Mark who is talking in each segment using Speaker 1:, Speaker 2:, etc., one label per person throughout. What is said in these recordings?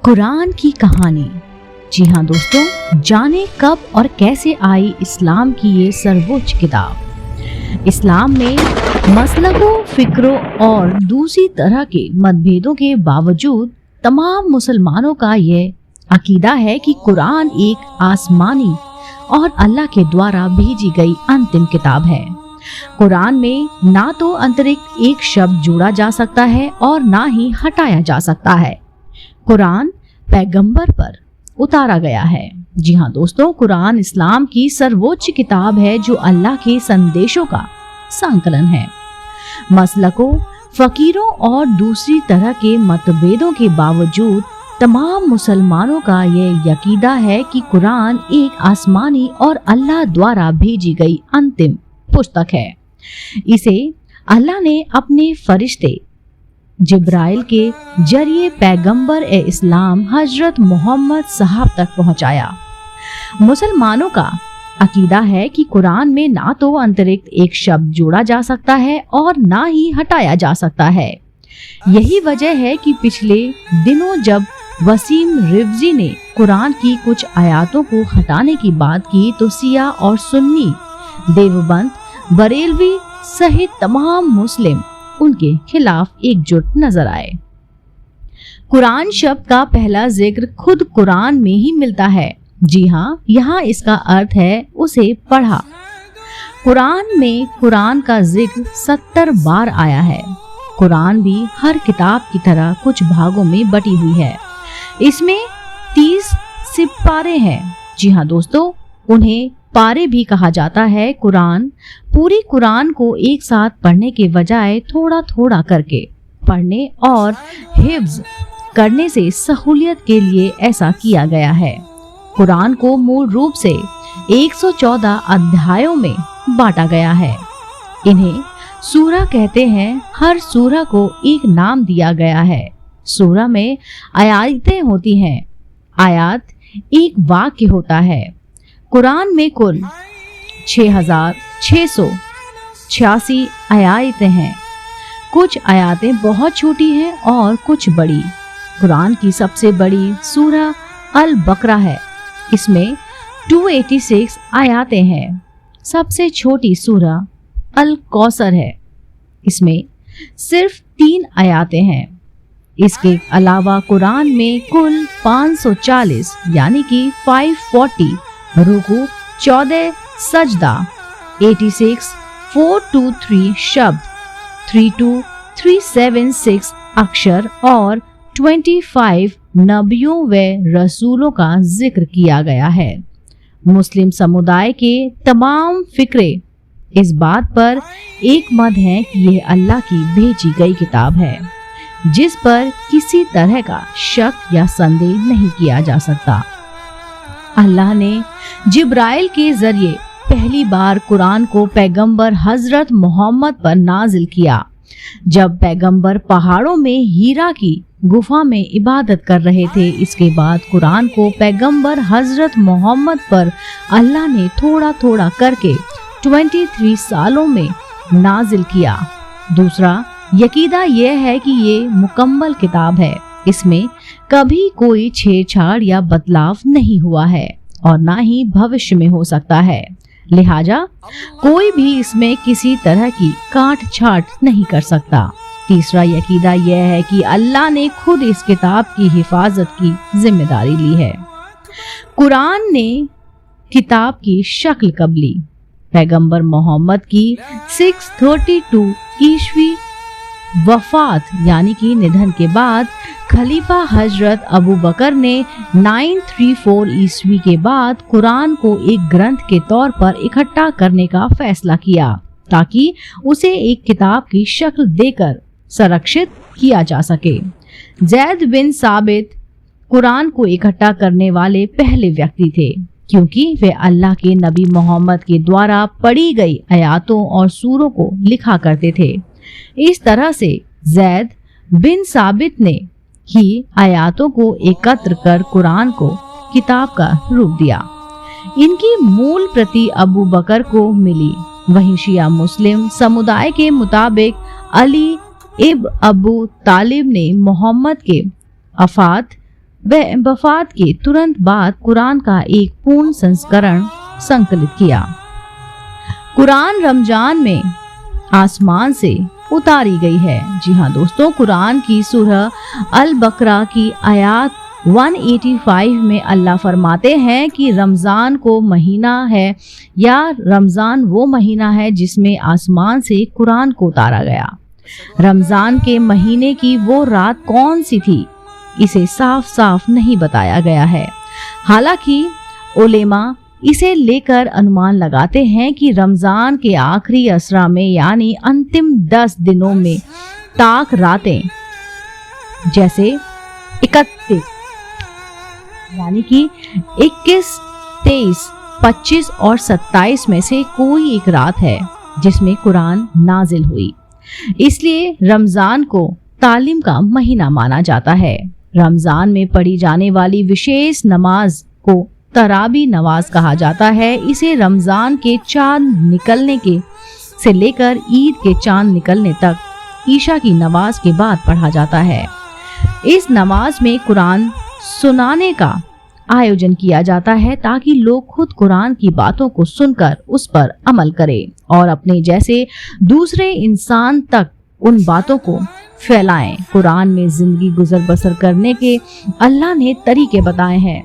Speaker 1: कुरान की कहानी। जी हाँ दोस्तों, जाने कब और कैसे आई इस्लाम की ये सर्वोच्च किताब। इस्लाम में मसलकों, फिक्रों और दूसरी तरह के मतभेदों के बावजूद तमाम मुसलमानों का ये अकीदा है कि कुरान एक आसमानी और अल्लाह के द्वारा भेजी गई अंतिम किताब है। कुरान में ना तो अतिरिक्त एक शब्द जोड़ा जा सकता है और ना ही हटाया जा सकता है। कुरान पैगंबर पर उतारा गया है। जी हाँ दोस्तों, कुरान इस्लाम की सर्वोच्च किताब है जो अल्लाह के संदेशों का संकलन है। मसलकों, फकीरों और दूसरी तरह के मतभेदों के बावजूद तमाम मुसलमानों का ये यकीदा है कि कुरान एक आसमानी और अल्लाह द्वारा भेजी गई अंतिम पुस्तक है। इसे अल्लाह ने अपने फरिश्ते जिब्राइल के जरिए पैगंबर इस्लाम हजरत मोहम्मद साहब तक पहुंचाया। मुसलमानों का अकीदा है कि कुरान में ना तो अतिरिक्त एक शब्द जोड़ा जा सकता है और ना ही हटाया जा सकता है। यही वजह है कि पिछले दिनों जब वसीम रिवजी ने कुरान की कुछ आयतों को हटाने की बात की तो शिया और सुन्नी, देवबंद, बरेलवी सहित तमाम मुस्लिम उनके खिलाफ एकजुट नजर आए। कुरान शब्द का पहला जिक्र खुद कुरान में ही मिलता है। जी हाँ, यहाँ इसका अर्थ है उसे पढ़ा। कुरान में कुरान का जिक्र 70 बार आया है। कुरान भी हर किताब की तरह कुछ भागों में बटी हुई है। इसमें 30 सिपारे हैं। जी हाँ दोस्तों, उन्हें पारे भी कहा जाता है। पूरी कुरान को एक साथ पढ़ने के बजाय थोड़ा थोड़ा करके पढ़ने और हिफ्ज करने से सहूलियत के लिए ऐसा किया गया है। कुरान को मूल रूप से 114 अध्यायों में बांटा गया है। इन्हें सूरा कहते हैं। हर सूरा को एक नाम दिया गया है। सूरा में आयतें होती हैं। आयत एक वाक्य होता है। कुरान में कुल 6686 आयतें हैं। कुछ आयतें बहुत छोटी हैं और कुछ बड़ी। कुरान की सबसे बड़ी सूरा अल बकरा है। इसमें 286 आयतें हैं। सबसे छोटी सूरा अल कौसर है। इसमें सिर्फ 3 आयतें हैं। इसके अलावा कुरान में कुल 540 यानी कि 540 रुकू, 14 सजदा, 86 423 शब्द, 32376 अक्षर और 25 नबियों व रसूलों का जिक्र किया गया है। मुस्लिम समुदाय के तमाम फिक्रे इस बात पर एक मत हैं कि यह अल्लाह की भेजी गई किताब है जिस पर किसी तरह का शक या संदेह नहीं किया जा सकता। अल्लाह ने जिब्राइल के जरिए पहली बार कुरान को पैगंबर हजरत मोहम्मद पर नाजिल किया। जब पैगंबर पहाड़ों में हीरा की गुफा में इबादत कर रहे थे। इसके बाद कुरान को पैगंबर हजरत मोहम्मद पर अल्लाह ने थोड़ा थोड़ा करके 23 सालों में नाजिल किया। दूसरा यकीदा यह है कि ये मुकम्मल किताब है। इसमें कभी कोई छेड़छाड़ या बदलाव नहीं हुआ है और ना ही भविष्य में हो सकता है। लिहाजा कोई भी इसमें किसी तरह की काट छाट नहीं कर सकता। तीसरा यकीदा यह है कि अल्लाह ने खुद इस किताब की हिफाजत की जिम्मेदारी ली है। कुरान ने किताब की शक्ल कब ली? पैगंबर मोहम्मद की 632 ईस्वी वफात यानी कि निधन के बाद खलीफा हजरत अबू बकर ने 934 ईस्वी के बाद कुरान को एक ग्रंथ के तौर पर इकट्ठा करने का फैसला किया ताकि उसे एक किताब की शक्ल देकर संरक्षित किया जा सके। जैद बिन साबित कुरान को इकट्ठा करने वाले पहले व्यक्ति थे क्योंकि वे अल्लाह के नबी मोहम्मद के द्वारा पढ़ी गई आयतों और सूरों को लिखा करते थे। इस तरह से जैद बिन साबित ने ही आयतों को एकत्र कर कुरान को किताब का रूप दिया। इनकी मूल प्रति अबू बकर को मिली। वहीं शिया मुस्लिम समुदाय के मुताबिक अली इब्न अबू तालिब ने मोहम्मद के वफात वह वफात के तुरंत बाद कुरान का एक पूर्ण संस्करण संकलित किया। कुरान रमजान में आसमान से उतारी गई है। जी हाँ दोस्तों, कुरान की सूरह अल बकरा की आयत 185 में अल्लाह फरमाते हैं कि रमज़ान को महीना है या रमज़ान वो महीना है जिसमें आसमान से कुरान को उतारा गया। रमज़ान के महीने की वो रात कौन सी थी, इसे साफ साफ नहीं बताया गया है। हालांकि उलेमा इसे लेकर अनुमान लगाते हैं कि रमज़ान के आखिरी असरा में यानी अंतिम 10 दिनों में ताक रातें जैसे 31 यानी कि 21, 23, 25 और 27 में से कोई एक रात है जिसमें कुरान नाजिल हुई। इसलिए रमज़ान को तालीम का महीना माना जाता है। रमज़ान में पढ़ी जाने वाली विशेष नमाज को तराबी नमाज कहा जाता है। इसे रमज़ान के चांद निकलने के से लेकर ईद के चांद निकलने तक ईशा की नमाज के बाद पढ़ा जाता है। इस नमाज में कुरान सुनाने का आयोजन किया जाता है ताकि लोग खुद कुरान की बातों को सुनकर उस पर अमल करें और अपने जैसे दूसरे इंसान तक उन बातों को फैलाएं। कुरान में जिंदगी गुजर बसर करने के अल्लाह ने तरीके बताए हैं।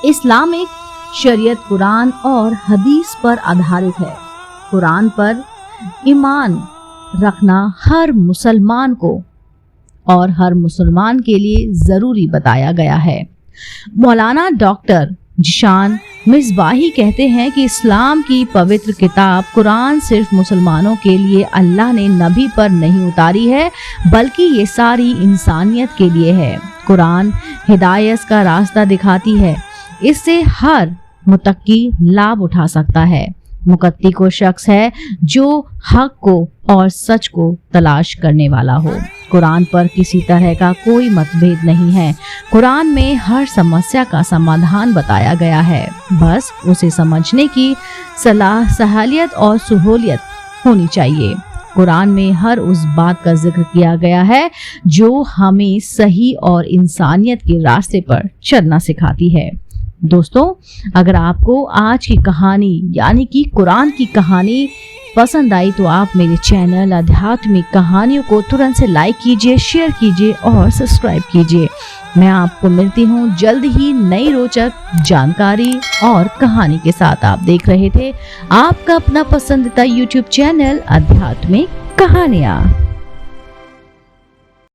Speaker 1: इस्लामिक शरीयत कुरान और हदीस पर आधारित है। कुरान पर ईमान रखना हर मुसलमान को और हर मुसलमान के लिए ज़रूरी बताया गया है। मौलाना डॉक्टर जिशान मिसबाही कहते हैं कि इस्लाम की पवित्र किताब कुरान सिर्फ मुसलमानों के लिए अल्लाह ने नबी पर नहीं उतारी है, बल्कि ये सारी इंसानियत के लिए है। कुरान हिदायत का रास्ता दिखाती है, इससे हर मुत्तकी लाभ उठा सकता है। मुकत्ती को शख्स है जो हक को और सच को तलाश करने वाला हो। कुरान पर किसी तरह का कोई मतभेद नहीं है। कुरान में हर समस्या का समाधान बताया गया है, बस उसे समझने की सलाहियत और सहूलियत होनी चाहिए। कुरान में हर उस बात का जिक्र किया गया है जो हमें सही और इंसानियत के रास्ते पर चलना सिखाती है। दोस्तों, अगर आपको आज की कहानी यानी कि कुरान की कहानी पसंद आई तो आप मेरे चैनल आध्यात्मिक कहानियों को तुरंत से लाइक कीजिए, शेयर कीजिए और सब्सक्राइब कीजिए। मैं आपको मिलती हूँ जल्द ही नई रोचक जानकारी और कहानी के साथ। आप देख रहे थे आपका अपना पसंदीदा YouTube चैनल आध्यात्मिक कहानियाँ।